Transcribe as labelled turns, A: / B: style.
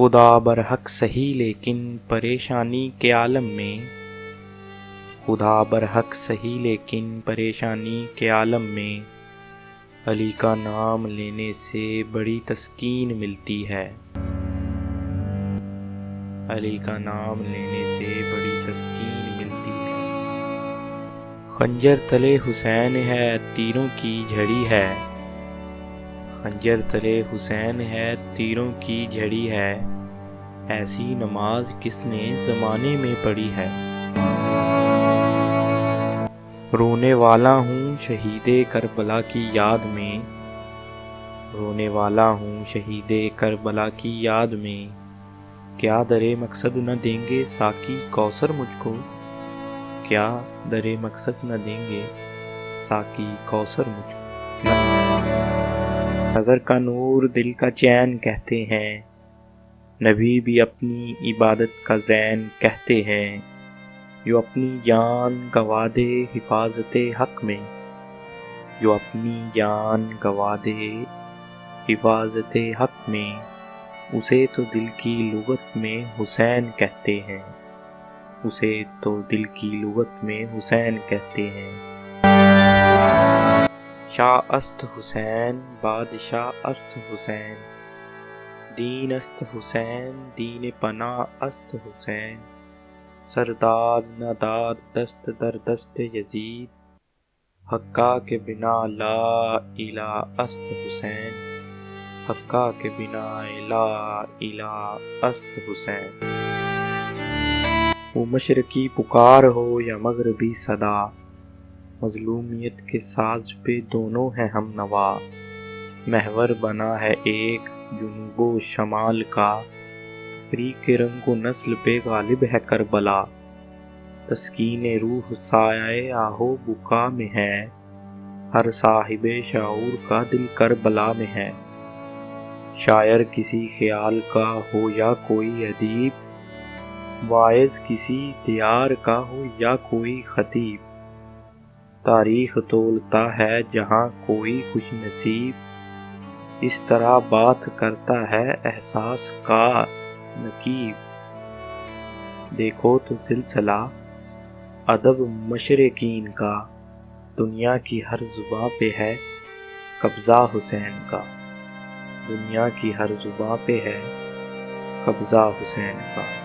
A: خدا برحق سہی لیکن پریشانی کے عالم میں، خدا برحق سہی لیکن پریشانی کے عالم میں، علی کا نام لینے سے بڑی تسکین ملتی ہے، علی کا نام لینے سے بڑی تسکین ملتی ہے۔ خنجر تلے حسین ہے تیروں کی جھڑی ہے، خنجر تلے حسین ہے تیروں کی جھڑی ہے، ایسی نماز کس نے زمانے میں پڑھی ہے۔ رونے والا ہوں شہید کربلا کی یاد میں، رونے والا ہوں شہید کربلا کی یاد میں، کیا درِ مقصد نہ دیں گے ساقی کوثر مجھ کو، کیا درِ مقصد نہ دیں گے ساقی کوثر مجھ کو۔ نظر کا نور دل کا چین کہتے ہیں، نبی بھی اپنی عبادت کا زین کہتے ہیں، جو اپنی جان گنوا دے حفاظت حق میں، جو اپنی جان گنوا دے حفاظت حق میں، اسے تو دل کی لغت میں حسین کہتے ہیں، اسے تو دل کی لغت میں حسین کہتے ہیں۔ شاہ است حسین بادشاہ است حسین، دین است حسین دین پناہ است حسین، سرداد نہ داد دست در دست یزید، حقہ کے بنا لا الہ است حسین، حقہ کے بنا لا الہ است حسین۔ وہ مشرقی پکار ہو یا مغربی صدا، مظلومیت کے ساز پہ دونوں ہیں ہم نوا، محور بنا ہے ایک جنوب و شمال کا، تفریق رنگ و نسل پہ غالب ہے کربلا، تسکین روح سایہ آہ و بکا میں ہے، ہر صاحب شعور کا دل کربلا میں ہے۔ شاعر کسی خیال کا ہو یا کوئی ادیب، واعظ کسی دیار کا ہو یا کوئی خطیب، تاریخ تولتا ہے جہاں کوئی خوش نصیب، اس طرح بات کرتا ہے احساس کا نقیب۔ دیکھو تو سلسلہ ادب مشرقین کا، دنیا کی ہر زباں پہ ہے قبضہ حسین کا، دنیا کی ہر زباں پہ ہے قبضہ حسین کا۔